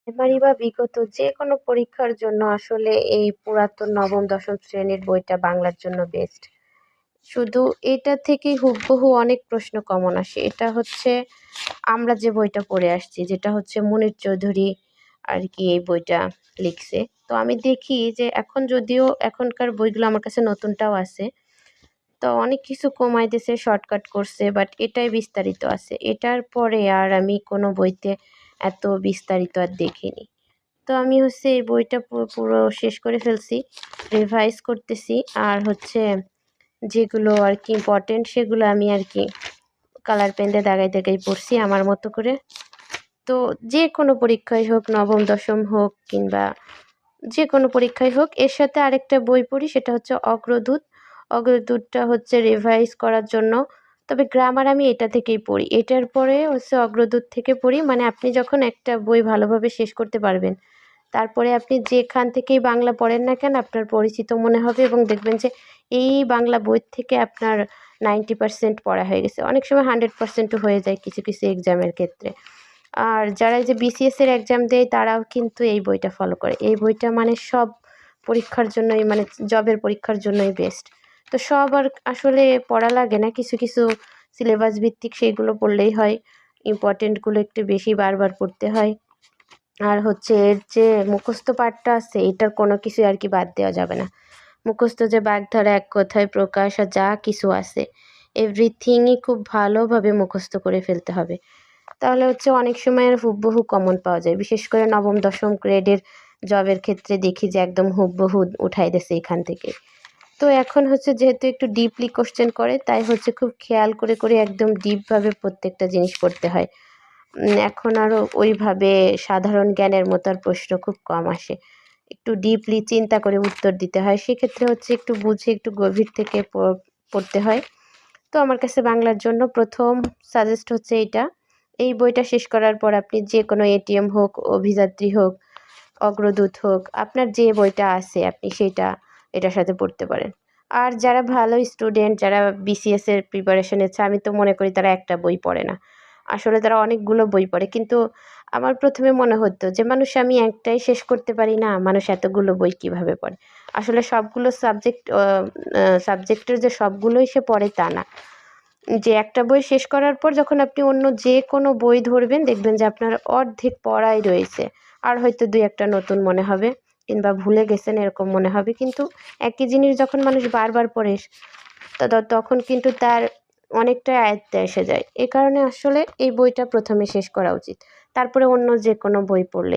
এবারই বা বিগত যেকোনো পরীক্ষার জন্য আসলে এই পুরাতন নবম-দশম শ্রেণীর বইটা বাংলার জন্য বেস্ট। শুধু এটা থেকেই হুবহু অনেক প্রশ্ন কমন আসে। এটা হচ্ছে আমরা যে বইটা পড়ে আসছি, যেটা হচ্ছে মুনীর চৌধুরী আরকি এই বইটা লিখছে। তো আমি দেখি যে এখন যদিও এখনকার বইগুলো আমার কাছে নতুনটাও আছে। তো অনেক কিছু কমায় দিছে, শর্টকাট করছে, বাট এটাই বিস্তারিত আছে। এটার পরে আর আমি কোনো বইতে এত বিস্তারিত আর দেখিনি। তো আমি হচ্ছে এই বইটা পুরো শেষ করে ফেলছি। রিভাইজ করতেছি। আর হচ্ছে যেগুলো আরকি ইম্পোর্টেন্ট সেগুলো আমি আরকি কালার পেন দিয়ে দাগাই, দাগাই পড়ছি আমার মতো করে। তো যেকোনো পরীক্ষাই হোক, নবম, দশম হোক কিংবা যেকোনো পরীক্ষাই হোক, এর সাথে আরেকটা বই পড়ি সেটা হচ্ছে অগ্রদূত। অগ্রদূতটা হচ্ছে রিভাইজ করার জন্য। তবে গ্রামার আমি এটা থেকেই পড়ি। এটার পরে হচ্ছে অগ্রদূত থেকে পড়ি। মানে আপনি যখন একটা বই ভালোভাবে শেষ করতে পারবেন, তারপরে আপনি যেখান থেকেই বাংলা পড়েন না কেন আপনার পরিচিত মনে হবে এবং দেখবেন যে এই বাংলা বই থেকে আপনার 90% পড়া হয়ে গেছে। অনেক সময় 100% ও হয়ে যায় কিছু, কিছু এক্সামের ক্ষেত্রে। আর যারা এই যে বিসিএস এর এক্সাম দেয় তারাও কিন্তু এই বইটা ফলো করে। এই বইটা মানে সব পরীক্ষার জন্যই মানে জবের পরীক্ষার জন্যই বেস্ট। তো সব আর আসলে পড়া লাগে না। কিছু, কিছু সিলেবাস ভিত্তিক সেগুলো পড়লেই হয়। ইম্পোর্টেন্ট গুলো একটু বেশি বারবার পড়তে হয়। আর হচ্ছে এর যে মুখস্থ পাঠটা আছে এটার কোনো কিছুই আর কি বাদ দেওয়া যাবে না। মুখস্থ যে বাগধারা, এক কথায় প্রকাশ আর যা কিছু আছে এভরিথিংই খুব ভালোভাবে মুখস্থ করে ফেলতে হবে। তাহলে হচ্ছে অনেক সময় আর হুবহু কমন পাওয়া যায়। বিশেষ করে নবম, দশম গ্রেডের জবের ক্ষেত্রে দেখি যে একদম হুবহু উঠাই দিছে এখান থেকে। তো এখন হচ্ছে যেহেতু একটু ডিপলি কোয়েশ্চেন করে তাই হচ্ছে খুব খেয়াল করে, করে একদম ডিপভাবে প্রত্যেকটা জিনিস পড়তে হয়। এখন আরও ওইভাবে সাধারণ জ্ঞানের মতো আর প্রশ্ন খুব কম আসে। একটু ডিপলি চিন্তা করে উত্তর দিতে হয়। সেক্ষেত্রে হচ্ছে একটু বুঝে একটু গভীর থেকে পড়তে হয়। তো আমার কাছে বাংলার জন্য ১ম সাজেস্ট হচ্ছে এইটা। এই বইটা শেষ করার পর আপনি যেকোনো এটিএম হোক, অভিযাত্রী হোক, অগ্রদূত হোক, আপনার যে বইটা আছে আপনি সেইটা এটার সাথে পড়তে পারেন। আর যারা ভালো স্টুডেন্ট, যারা বিসিএস এর প্রিপারেশন নিচ্ছে, আমি তো মনে করি তারা একটা বই পড়ে না। আসলে তারা অনেকগুলো বই পড়ে। কিন্তু আমার ১ম এ মনে হতো যে মানুষ আমি একটাই শেষ করতে পারি না, মানুষ এতগুলো বই কিভাবে পড়ে? আসলে সবগুলো সাবজেক্টের যে সবগুলোই সে পড়ে তা না। যে একটা বই শেষ করার পর যখন আপনি অন্য যেকোনো বই ধরবেন দেখবেন যে আপনার অর্ধেক পড়াই রয়েছে। আর হয়তো ২-১ টা নতুন মনে হবে কিংবা ভুলে গেছেন এরকম মনে হবে। কিন্তু একই জিনিস যখন মানুষ বারবার পড়ে তখন কিন্তু তার অনেকটাই আয়ত্তে এসে যায়। এ কারণে আসলে এই বইটা ১ম এ শেষ করা উচিত। তারপরে অন্য যেকোনো বই পড়লেই